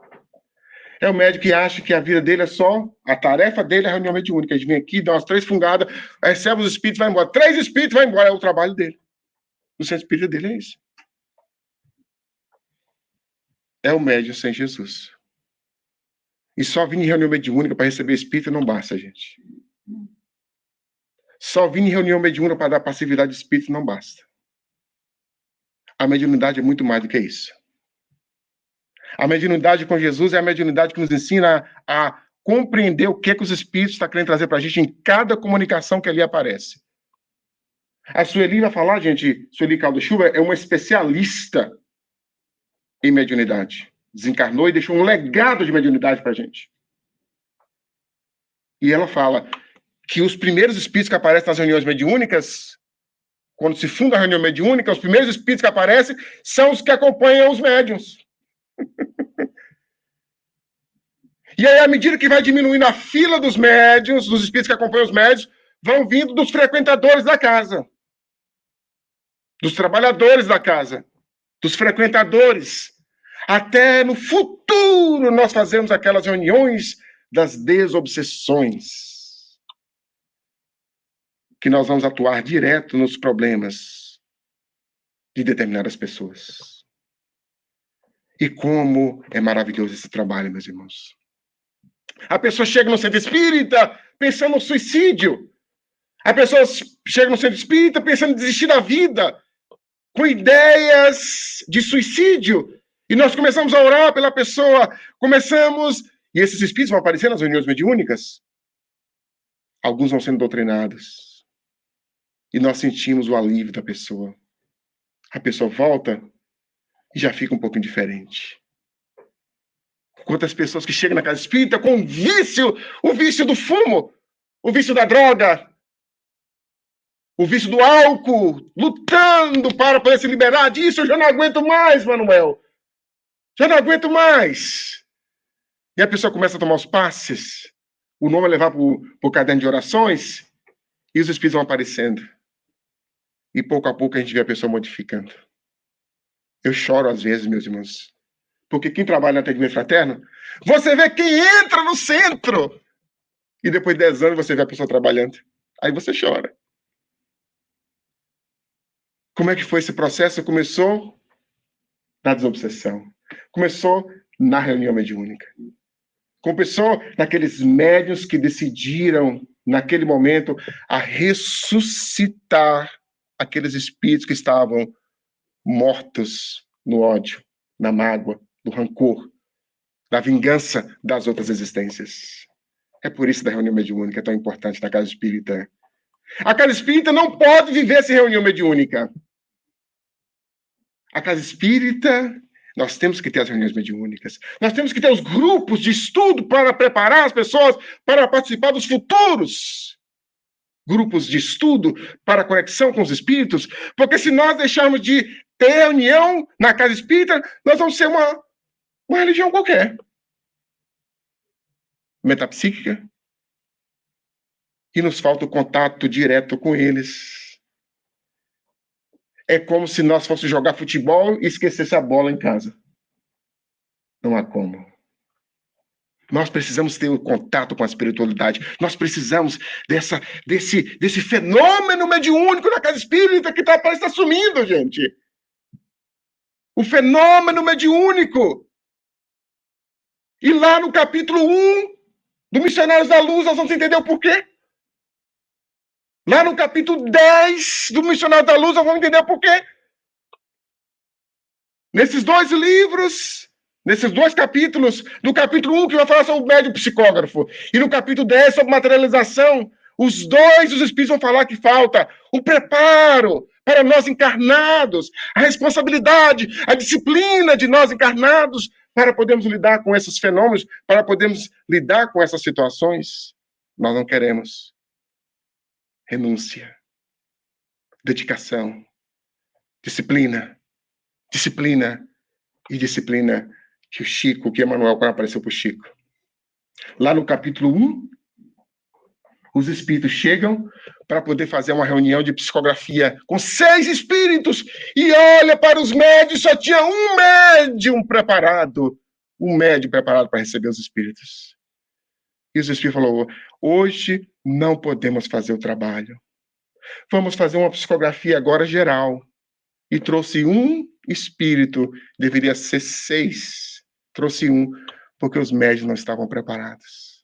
É o médico que acha que a vida dele é só, a tarefa dele é a reunião mediúnica. Ele vem aqui, dá umas 3 fungadas, recebe os espíritos, vai embora. 3 espíritos, vai embora. É o trabalho dele. O centro espírita dele é isso. É o médium sem Jesus. E só vir em reunião mediúnica para receber espírito não basta, gente. Só vir em reunião mediúnica para dar passividade de espírito não basta. A mediunidade é muito mais do que isso. A mediunidade com Jesus é a mediunidade que nos ensina a compreender o que os espíritos estão querendo trazer para a gente em cada comunicação que ali aparece. A Sueli vai falar, gente, Sueli Caldo Chuva é uma especialista em mediunidade. Desencarnou e deixou um legado de mediunidade para a gente. E ela fala que os primeiros espíritos que aparecem nas reuniões mediúnicas, quando se funda a reunião mediúnica, os primeiros espíritos que aparecem são os que acompanham os médiuns. E aí, à medida que vai diminuindo a fila dos médiuns, dos espíritos que acompanham os médiuns, vão vindo dos frequentadores da casa, dos trabalhadores da casa, dos frequentadores. Até no futuro nós fazemos aquelas reuniões das desobsessões, que nós vamos atuar direto nos problemas de determinadas pessoas. E como é maravilhoso esse trabalho, meus irmãos. A pessoa chega no centro espírita pensando no suicídio. A pessoa chega no centro espírita pensando em desistir da vida, com ideias de suicídio. E nós começamos a orar pela pessoa, e esses espíritos vão aparecer nas reuniões mediúnicas. Alguns vão sendo doutrinados. E nós sentimos o alívio da pessoa. A pessoa volta e já fica um pouquinho diferente. Quantas pessoas que chegam na casa espírita com o vício do fumo, o vício da droga, o vício do álcool, lutando para poder se liberar disso. Eu já não aguento mais, Manuel. Já não aguento mais. E a pessoa começa a tomar os passes, o nome é levar para o caderno de orações, e os espíritos vão aparecendo. E pouco a pouco a gente vê a pessoa modificando. Eu choro às vezes, meus irmãos. Porque quem trabalha no atendimento fraterno, você vê quem entra no centro. E depois de 10 anos você vê a pessoa trabalhando. Aí você chora. Como é que foi esse processo? Começou na desobsessão. Começou na reunião mediúnica. Compensou naqueles médiuns que decidiram, naquele momento, a ressuscitar aqueles espíritos que estavam mortos no ódio, na mágoa, no rancor, da vingança das outras existências. É por isso da reunião mediúnica é tão importante na casa espírita. A casa espírita não pode viver sem reunião mediúnica. A casa espírita, nós temos que ter as reuniões mediúnicas. Nós temos que ter os grupos de estudo para preparar as pessoas para participar dos futuros grupos de estudo para a conexão com os espíritos, porque se nós deixarmos de ter reunião na casa espírita, nós vamos ser uma religião qualquer. Metapsíquica. E nos falta o contato direto com eles. É como se nós fôssemos jogar futebol e esquecesse a bola em casa. Não há como. Nós precisamos ter o contato com a espiritualidade. Nós precisamos desse fenômeno mediúnico na casa espírita que parece estar sumindo, gente. O fenômeno mediúnico. E lá no capítulo 1 do Missionários da Luz, nós vamos entender o porquê. Lá no capítulo 10 do Missionário da Luz, nós vamos entender o porquê. Nesses dois livros, nesses dois capítulos, no capítulo 1, que vai falar sobre o médium psicógrafo, e no capítulo 10, sobre materialização, os espíritos vão falar que falta o preparo para nós encarnados, a responsabilidade, a disciplina de nós encarnados, para podermos lidar com esses fenômenos, para podermos lidar com essas situações. Nós não queremos. Renúncia, dedicação, disciplina e disciplina que Emmanuel, quando apareceu para o Chico. Lá no capítulo 1, os espíritos chegam para poder fazer uma reunião de psicografia com 6 espíritos e olha para os médios, só tinha um médium preparado para receber os espíritos. E os espíritos falaram, hoje não podemos fazer o trabalho. Vamos fazer uma psicografia agora geral. E trouxe um espírito, deveria ser 6. Trouxe um, porque os médiuns não estavam preparados.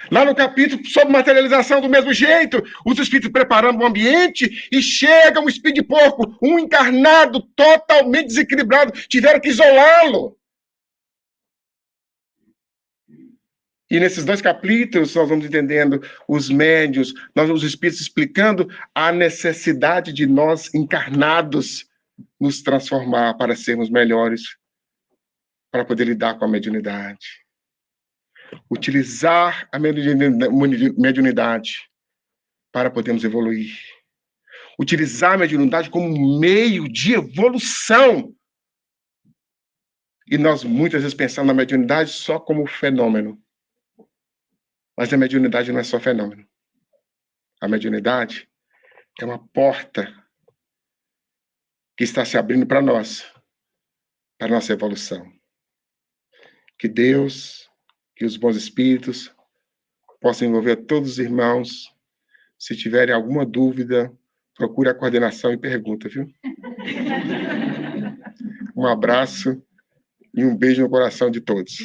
Lá no capítulo sobre materialização, do mesmo jeito, os espíritos preparando o ambiente e chega um espírito de porco, um encarnado totalmente desequilibrado, tiveram que isolá-lo. E nesses 2 capítulos, nós vamos entendendo os médiuns, os espíritos explicando a necessidade de nós encarnados nos transformar para sermos melhores, para poder lidar com a mediunidade. Utilizar a mediunidade para podermos evoluir. Utilizar a mediunidade como meio de evolução. E nós muitas vezes pensamos na mediunidade só como fenômeno. Mas a mediunidade não é só fenômeno. A mediunidade é uma porta que está se abrindo para nós, para a nossa evolução. Que Deus, que os bons espíritos possam envolver todos os irmãos. Se tiverem alguma dúvida, procure a coordenação e pergunta, viu? Um abraço e um beijo no coração de todos.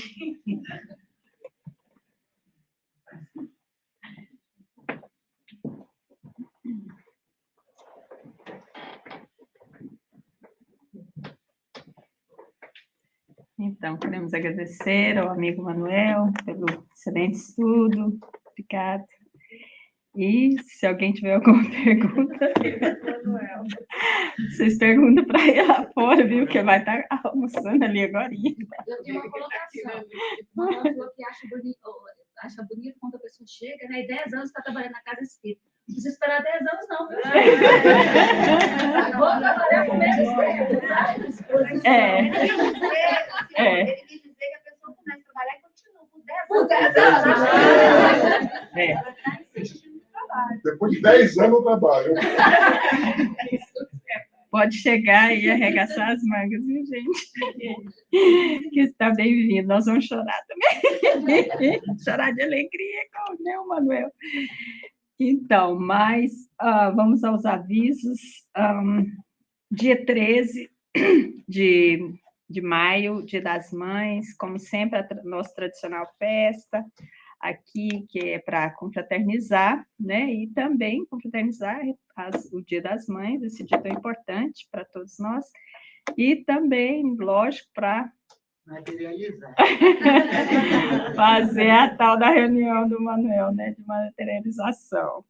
Então, queremos agradecer ao amigo Manuel pelo excelente estudo. Obrigada. E se alguém tiver alguma pergunta, vocês perguntam para ele lá fora, viu? Que vai estar almoçando ali agora. Eu tenho uma colocação. Uma pessoa que acha bonito quando a pessoa chega, né? E 10 anos está trabalhando na casa espírita. Não precisa esperar 10 anos, não, viu? Vou trabalhar com menos tempo, tá? Ele quis dizer que a pessoa começa a trabalhar e continua por 10 anos. Depois de 10 anos eu trabalho. Pode chegar e arregaçar as mangas, viu, gente? Que está bem-vindo. Nós vamos chorar também. Chorar de alegria, né, Manuel? Então, mas vamos aos avisos. Dia 13 de de maio, Dia das Mães, como sempre, a nossa tradicional festa aqui, que é para confraternizar, né? E também confraternizar o Dia das Mães, esse dia tão importante para todos nós, e também, lógico, para Materializar. fazer a tal da reunião do Manuel, né? De materialização.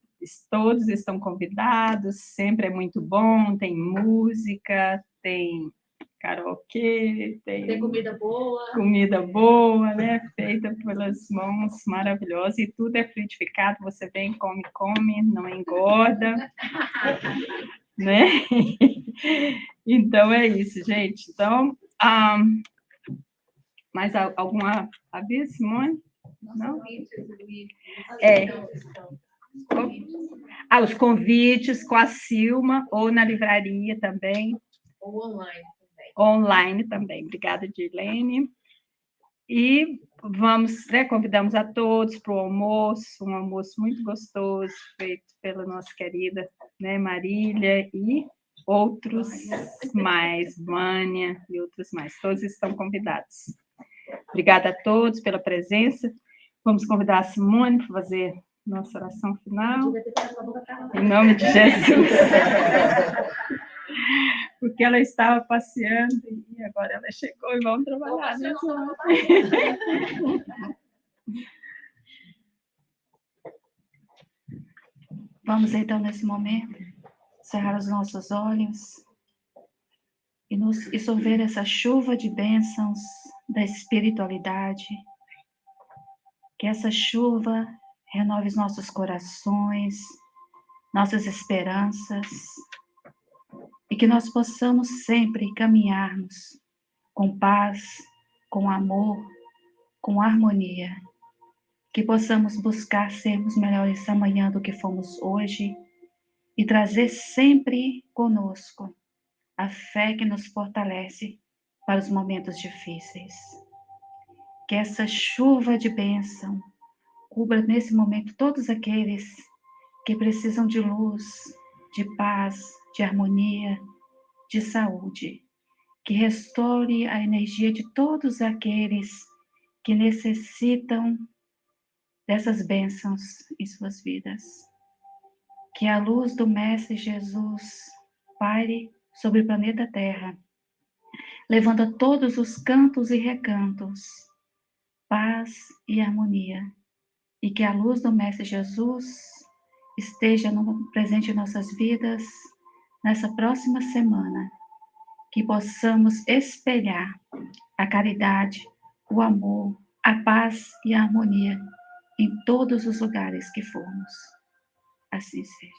Todos estão convidados, sempre é muito bom, tem música, tem karaokê, Tem comida boa. comida boa, né? Feita pelas mãos maravilhosas, e tudo é frutificado, você vem, come, não engorda, né? Então é isso, gente. Então, mais alguma aviso, Simone? Não? Os convites com a Silma, ou na livraria também. Ou online também. Online também. Obrigada, Dirlene. E vamos, né, convidamos a todos para o almoço, um almoço muito gostoso, feito pela nossa querida, né, Marília e outros mais, Vânia e outros mais. Todos estão convidados. Obrigada a todos pela presença. Vamos convidar a Simone para fazer nossa oração final. Em nome de Jesus. Porque ela estava passeando e agora ela chegou e vamos trabalhar, né? Vamos então, nesse momento, cerrar os nossos olhos e sorver essa chuva de bênçãos da espiritualidade. Que essa chuva renove os nossos corações, nossas esperanças, e que nós possamos sempre caminharmos com paz, com amor, com harmonia. Que possamos buscar sermos melhores amanhã do que fomos hoje e trazer sempre conosco a fé que nos fortalece para os momentos difíceis. Que essa chuva de bênção cubra nesse momento todos aqueles que precisam de luz, de paz, de harmonia, de saúde. Que restaure a energia de todos aqueles que necessitam dessas bênçãos em suas vidas. Que a luz do Mestre Jesus paire sobre o planeta Terra, levando a todos os cantos e recantos paz e harmonia. E que a luz do Mestre Jesus esteja presente em nossas vidas nessa próxima semana. Que possamos espelhar a caridade, o amor, a paz e a harmonia em todos os lugares que formos. Assim seja.